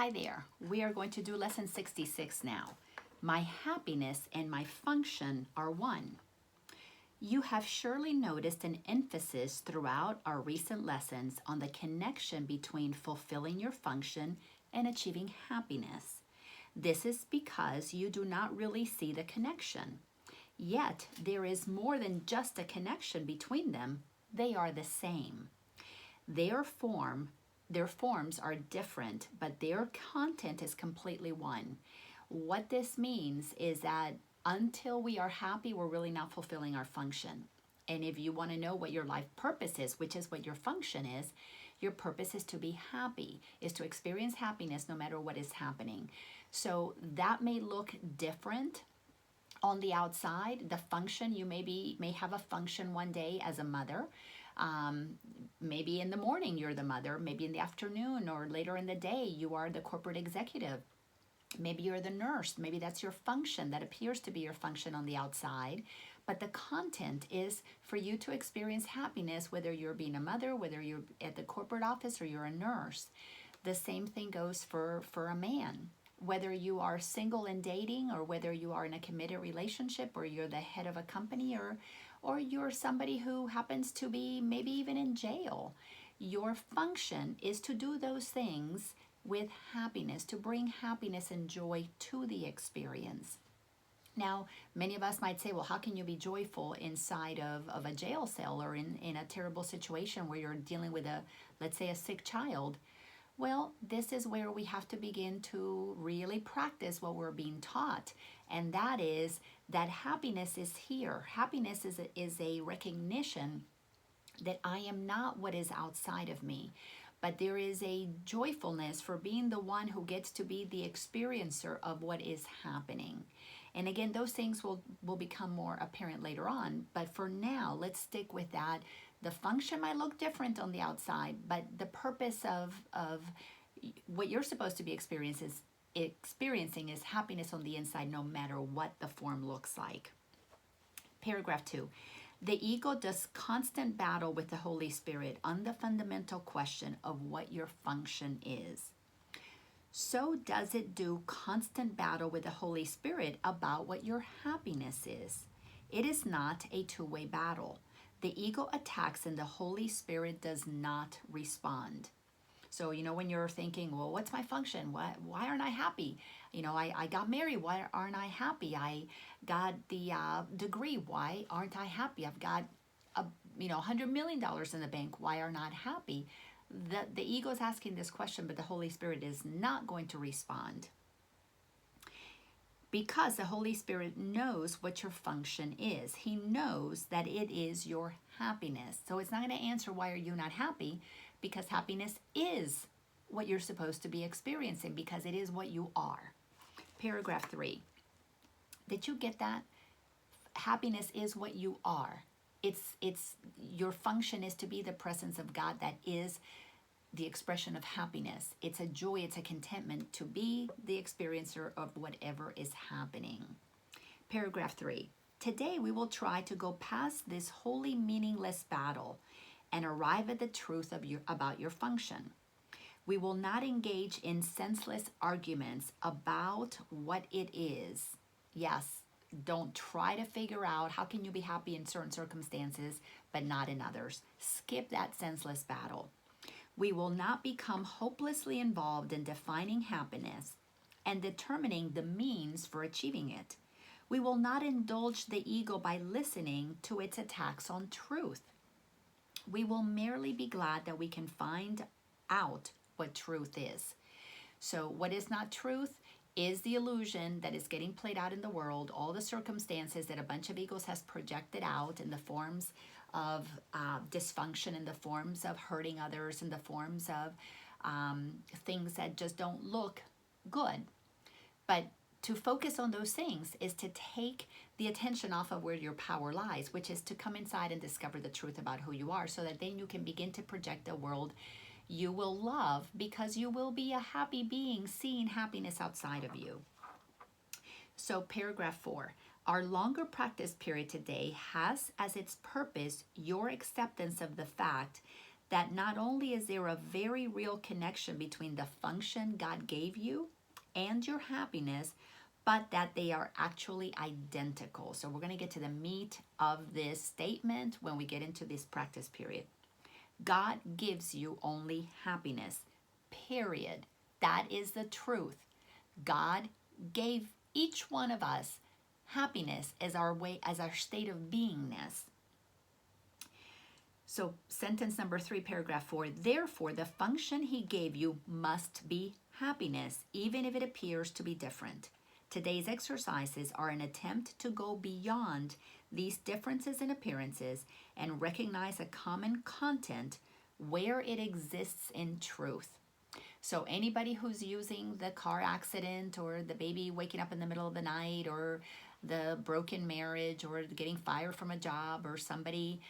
Hi there. We are going to do lesson 66 now. My happiness and my function are one. You have surely noticed an emphasis throughout our recent lessons on the connection between fulfilling your function and achieving happiness. This is because you do not really see the connection. Yet, there is more than just a connection between them. They are the same. Their forms are different, but their content is completely one. What this means is that until we are happy, we're really not fulfilling our function. And if you want to know what your life purpose is, which is what your function is, your purpose is to be happy, is to experience happiness no matter what is happening. So that may look different on the outside. The function, you may have a function one day as a mother. Maybe in the morning you're the mother, maybe in the afternoon or later in the day you are the corporate executive. Maybe you're the nurse, maybe that's your function, that appears to be your function on the outside. But the content is for you to experience happiness, whether you're being a mother, whether you're at the corporate office or you're a nurse. The same thing goes for a man. Whether you are single and dating, or whether you are in a committed relationship, or you're the head of a company, or you're somebody who happens to be maybe even in jail. Your function is to do those things with happiness, to bring happiness and joy to the experience. Now, many of us might say, well, how can you be joyful inside of a jail cell or in a terrible situation where you're dealing with let's say, a sick child? Well, this is where we have to begin to really practice what we're being taught. And that is that happiness is here. Happiness is a recognition that I am not what is outside of me, but there is a joyfulness for being the one who gets to be the experiencer of what is happening. And again, those things will become more apparent later on. But for now, let's stick with that. The function might look different on the outside, but the purpose of what you're supposed to be experiencing is happiness on the inside, no matter what the form looks like. Paragraph 2. The ego does constant battle with the Holy Spirit on the fundamental question of what your function is. So does it do constant battle with the Holy Spirit about what your happiness is. It is not a two-way battle. The ego attacks and the Holy Spirit does not respond. So, when you're thinking, well, what's my function? Why aren't I happy? I got married. Why aren't I happy? I got the degree. Why aren't I happy? I've got $100 million in the bank. Why are not happy? The ego is asking this question, but the Holy Spirit is not going to respond. Because the Holy Spirit knows what your function is. He knows that it is your happiness. So it's not going to answer why are you not happy, because happiness is what you're supposed to be experiencing, because it is what you are. Paragraph 3. Did you get that? Happiness is what you are. It's your function is to be the presence of God that is the expression of happiness. It's a joy, it's a contentment to be the experiencer of whatever is happening. Paragraph 3. Today we will try to go past this wholly meaningless battle and arrive at the truth about your function. We will not engage in senseless arguments about what it is. Yes, don't try to figure out how can you be happy in certain circumstances but not in others. Skip that senseless battle. We will not become hopelessly involved in defining happiness and determining the means for achieving it. We will not indulge the ego by listening to its attacks on truth. We will merely be glad that we can find out what truth is. So what is not truth is the illusion that is getting played out in the world, all the circumstances that a bunch of egos has projected out in the forms of dysfunction, in the forms of hurting others, in the forms of things that just don't look good. But to focus on those things is to take the attention off of where your power lies, which is to come inside and discover the truth about who you are, so that then you can begin to project a world you will love, because you will be a happy being seeing happiness outside of you. So paragraph 4. Our longer practice period today has as its purpose your acceptance of the fact that not only is there a very real connection between the function God gave you and your happiness, but that they are actually identical. So we're going to get to the meat of this statement when we get into this practice period. God gives you only happiness, period. That is the truth. God gave each one of us happiness as our state of beingness. So sentence number 3, paragraph 4, therefore the function he gave you must be happiness, even if it appears to be different. Today's exercises are an attempt to go beyond these differences in appearances and recognize a common content where it exists in truth. So anybody who's using the car accident or the baby waking up in the middle of the night or the broken marriage or getting fired from a job or somebody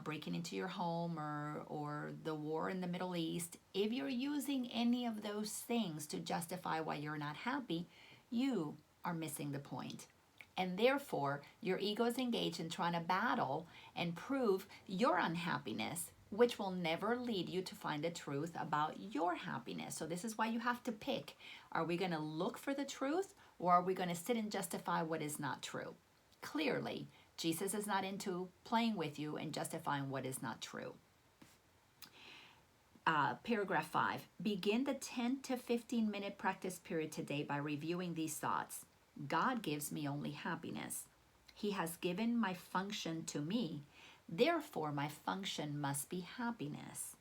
breaking into your home or the war in the Middle East, if you're using any of those things to justify why you're not happy, you are missing the point. And therefore, your ego is engaged in trying to battle and prove your unhappiness, which will never lead you to find the truth about your happiness. So this is why you have to pick. Are we going to look for the truth, or are we going to sit and justify what is not true? Clearly, Jesus is not into playing with you and justifying what is not true. Paragraph 5, begin the 10 to 15 minute practice period today by reviewing these thoughts. God gives me only happiness. He has given my function to me. Therefore, my function must be happiness.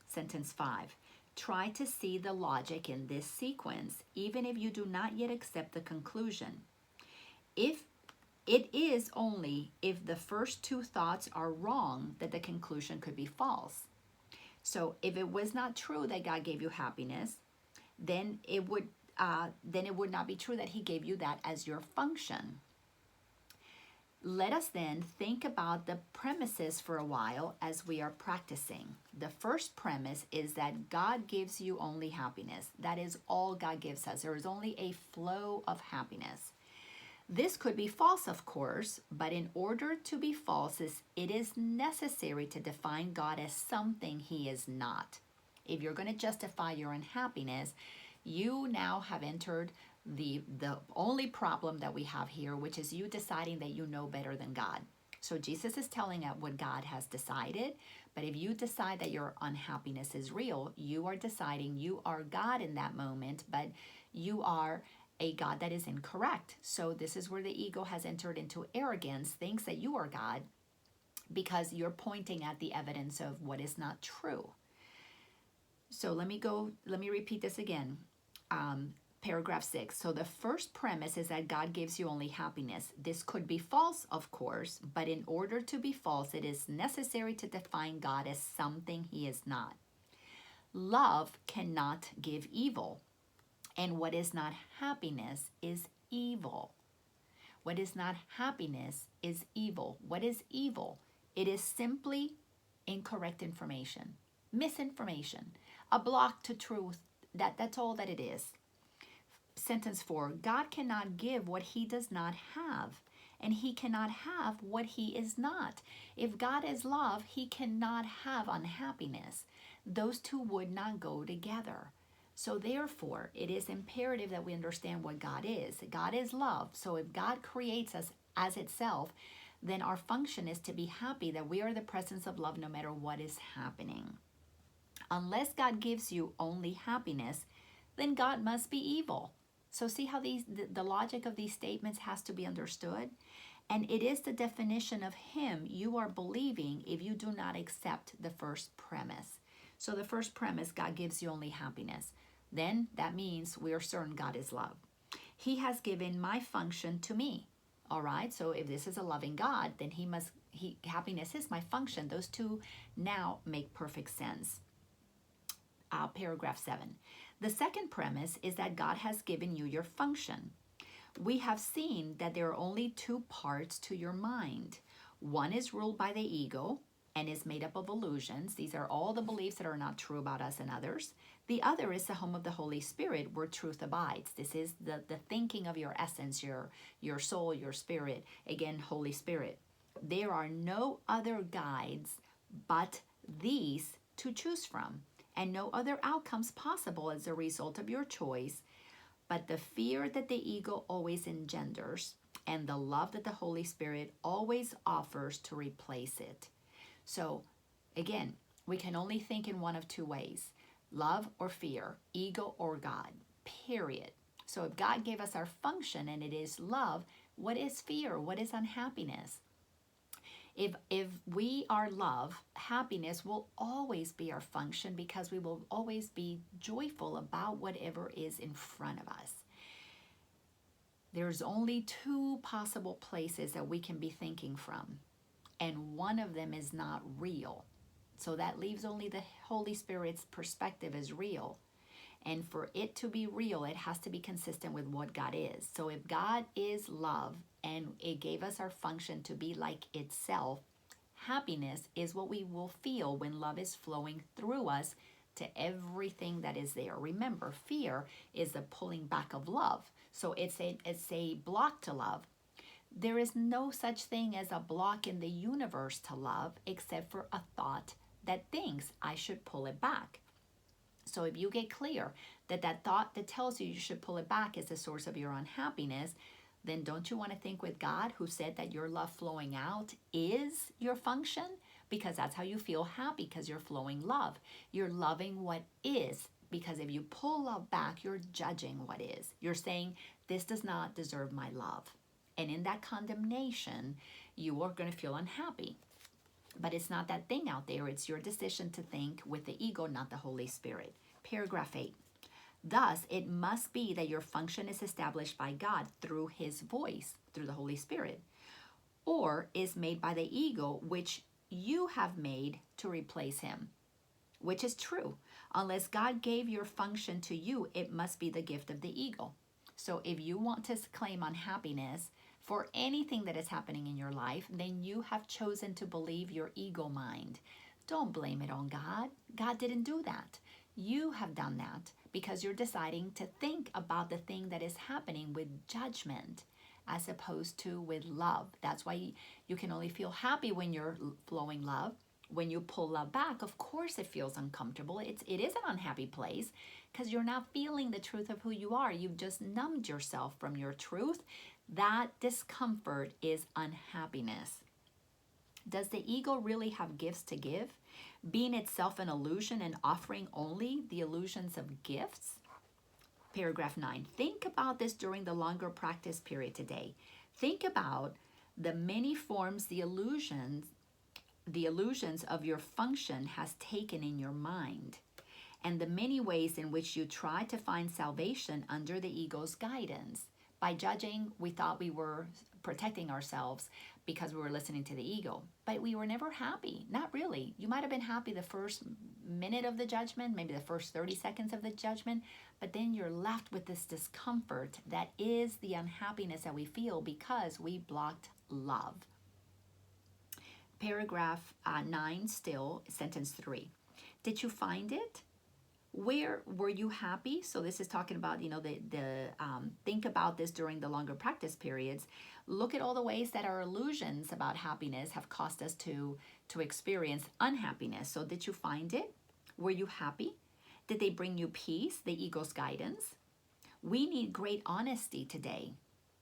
Sentence 5, try to see the logic in this sequence, even if you do not yet accept the conclusion. If it is only if the first 2 thoughts are wrong that the conclusion could be false. So if it was not true that God gave you happiness, then it would not be true that he gave you that as your function. Let us then think about the premises for a while as we are practicing. The first premise is that God gives you only happiness. That is all God gives us. There is only a flow of happiness. This could be false, of course, but in order to be false, it is necessary to define God as something he is not. If you're going to justify your unhappiness, you now have entered the only problem that we have here, which is you deciding that you know better than God. So Jesus is telling us what God has decided, but if you decide that your unhappiness is real, you are deciding you are God in that moment, but you are a God that is incorrect. So this is where the ego has entered into arrogance, thinks that you are God because you're pointing at the evidence of what is not true. So let me repeat this again. Paragraph 6. So the first premise is that God gives you only happiness. This could be false, of course, but in order to be false, it is necessary to define God as something he is not. Love cannot give evil, and what is not happiness is evil. What is not happiness is evil. What is evil? It is simply incorrect information, misinformation, a block to truth. That's all that it is. Sentence 4, God cannot give what he does not have, and he cannot have what he is not. If God is love, he cannot have unhappiness. Those two would not go together. So therefore, it is imperative that we understand what God is. God is love. So if God creates us as itself, then our function is to be happy that we are the presence of love no matter what is happening. Unless God gives you only happiness, then God must be evil. So see how the logic of these statements has to be understood? And it is the definition of him you are believing if you do not accept the first premise. So the first premise, God gives you only happiness. Then that means we are certain God is love. He has given my function to me. All right, so if this is a loving God, then happiness is my function. Those two now make perfect sense. Paragraph 7. The second premise is that God has given you your function. We have seen that there are only 2 parts to your mind. One is ruled by the ego and is made up of illusions. These are all the beliefs that are not true about us and others. The other is the home of the Holy Spirit where truth abides. This is the thinking of your essence, your soul, your spirit. Again, Holy Spirit. There are no other guides but these to choose from, and no other outcomes possible as a result of your choice, but the fear that the ego always engenders and the love that the Holy Spirit always offers to replace it. So again, we can only think in one of two ways: love or fear, ego or God, period. So if God gave us our function and it is love, what is fear? What is unhappiness? If we are love, happiness will always be our function because we will always be joyful about whatever is in front of us. There's only two possible places that we can be thinking from, and one of them is not real. So that leaves only the Holy Spirit's perspective as real. And for it to be real, it has to be consistent with what God is. So if God is love and it gave us our function to be like itself, happiness is what we will feel when love is flowing through us to everything that is there. Remember, fear is the pulling back of love. So it's a block to love. There is no such thing as a block in the universe to love except for a thought that thinks I should pull it back. So if you get clear that that thought that tells you you should pull it back is the source of your unhappiness, then don't you want to think with God, who said that your love flowing out is your function? Because that's how you feel happy, because you're flowing love. You're loving what is, because if you pull love back, you're judging what is. You're saying, this does not deserve my love. And in that condemnation, you are going to feel unhappy. But it's not that thing out there. It's your decision to think with the ego, not the Holy Spirit. Paragraph 8. Thus, it must be that your function is established by God through his voice, through the Holy Spirit, or is made by the ego, which you have made to replace him, which is true. Unless God gave your function to you, it must be the gift of the ego. So if you want to claim unhappiness for anything that is happening in your life, then you have chosen to believe your ego mind. Don't blame it on God. God didn't do that. You have done that because you're deciding to think about the thing that is happening with judgment as opposed to with love. That's why you can only feel happy when you're flowing love. When you pull love back, of course it feels uncomfortable. It is an unhappy place because you're not feeling the truth of who you are. You've just numbed yourself from your truth. That discomfort is unhappiness. Does the ego really have gifts to give, being itself an illusion and offering only the illusions of gifts? Paragraph 9. Think about this during the longer practice period today. Think about the many forms the illusions of your function has taken in your mind, and the many ways in which you try to find salvation under the ego's guidance. By judging, we thought we were protecting ourselves because we were listening to the ego, but we were never happy. Not really. You might have been happy the first minute of the judgment, maybe the first 30 seconds of the judgment, but then you're left with this discomfort that is the unhappiness that we feel because we blocked love. Paragraph 9 still, sentence 3. Did you find it? Where were you happy? So this is talking about, think about this during the longer practice periods. Look at all the ways that our illusions about happiness have caused us to experience unhappiness. So did you find it? Were you happy? Did they bring you peace, the ego's guidance? We need great honesty today.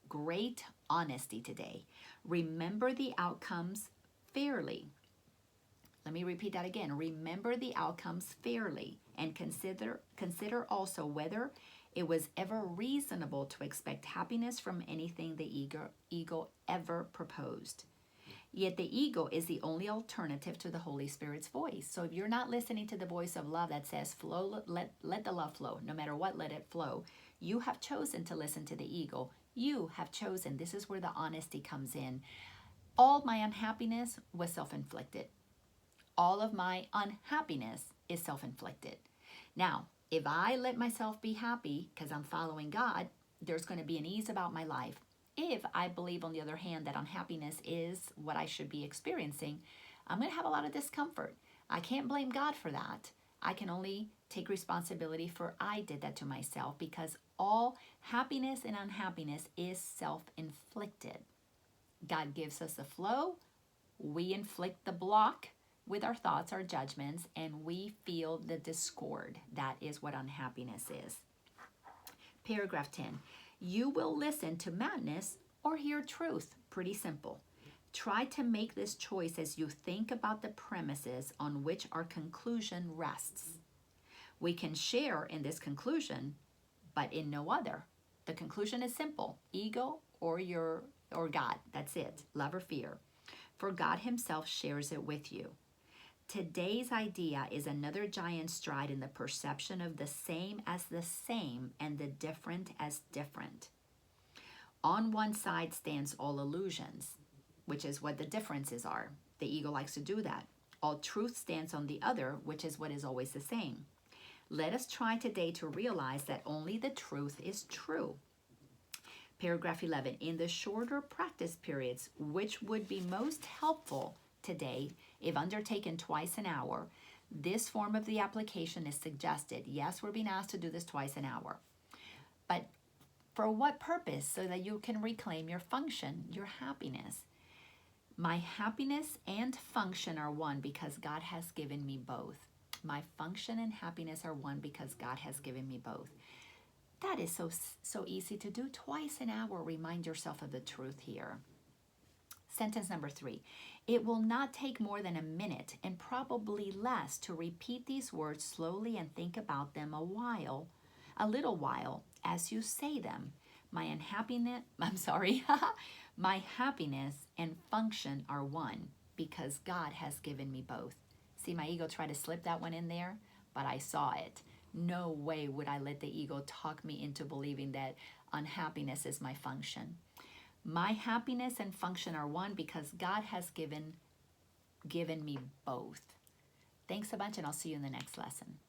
Great honesty today. Remember the outcomes fairly. Let me repeat that again. Remember the outcomes fairly and consider also whether it was ever reasonable to expect happiness from anything the ego ever proposed. Yet the ego is the only alternative to the Holy Spirit's voice. So if you're not listening to the voice of love that says, flow, let the love flow, no matter what, let it flow, you have chosen to listen to the ego. You have chosen. This is where the honesty comes in. All my unhappiness was self-inflicted. All of my unhappiness is self-inflicted. Now, if I let myself be happy because I'm following God, there's going to be an ease about my life. If I believe, on the other hand, that unhappiness is what I should be experiencing, I'm going to have a lot of discomfort. I can't blame God for that. I can only take responsibility for I did that to myself, because all happiness and unhappiness is self-inflicted. God gives us the flow. We inflict the block with our thoughts, our judgments, and we feel the discord. That is what unhappiness is. Paragraph 10. You will listen to madness or hear truth. Pretty simple. Try to make this choice as you think about the premises on which our conclusion rests. We can share in this conclusion, but in no other. The conclusion is simple: ego or God. That's it. Love or fear. For God himself shares it with you. Today's idea is another giant stride in the perception of the same as the same and the different as different. On one side stands all illusions, which is what the differences are. The ego likes to do that. All truth stands on the other, which is what is always the same. Let us try today to realize that only the truth is true. Paragraph 11. In the shorter practice periods, which would be most helpful today, if undertaken twice an hour, this form of the application is suggested. Yes, we're being asked to do this twice an hour. But for what purpose? So that you can reclaim your function, your happiness. My happiness and function are one because God has given me both. My function and happiness are one because God has given me both. That is so easy to do. Twice an hour, remind yourself of the truth here. Sentence number 3. It will not take more than a minute and probably less to repeat these words slowly and think about them a little while as you say them. My happiness and function are one because God has given me both. See, my ego tried to slip that one in there, but I saw it. No way would I let the ego talk me into believing that unhappiness is my function. My happiness and function are one because God has given me both. Thanks a bunch, and I'll see you in the next lesson.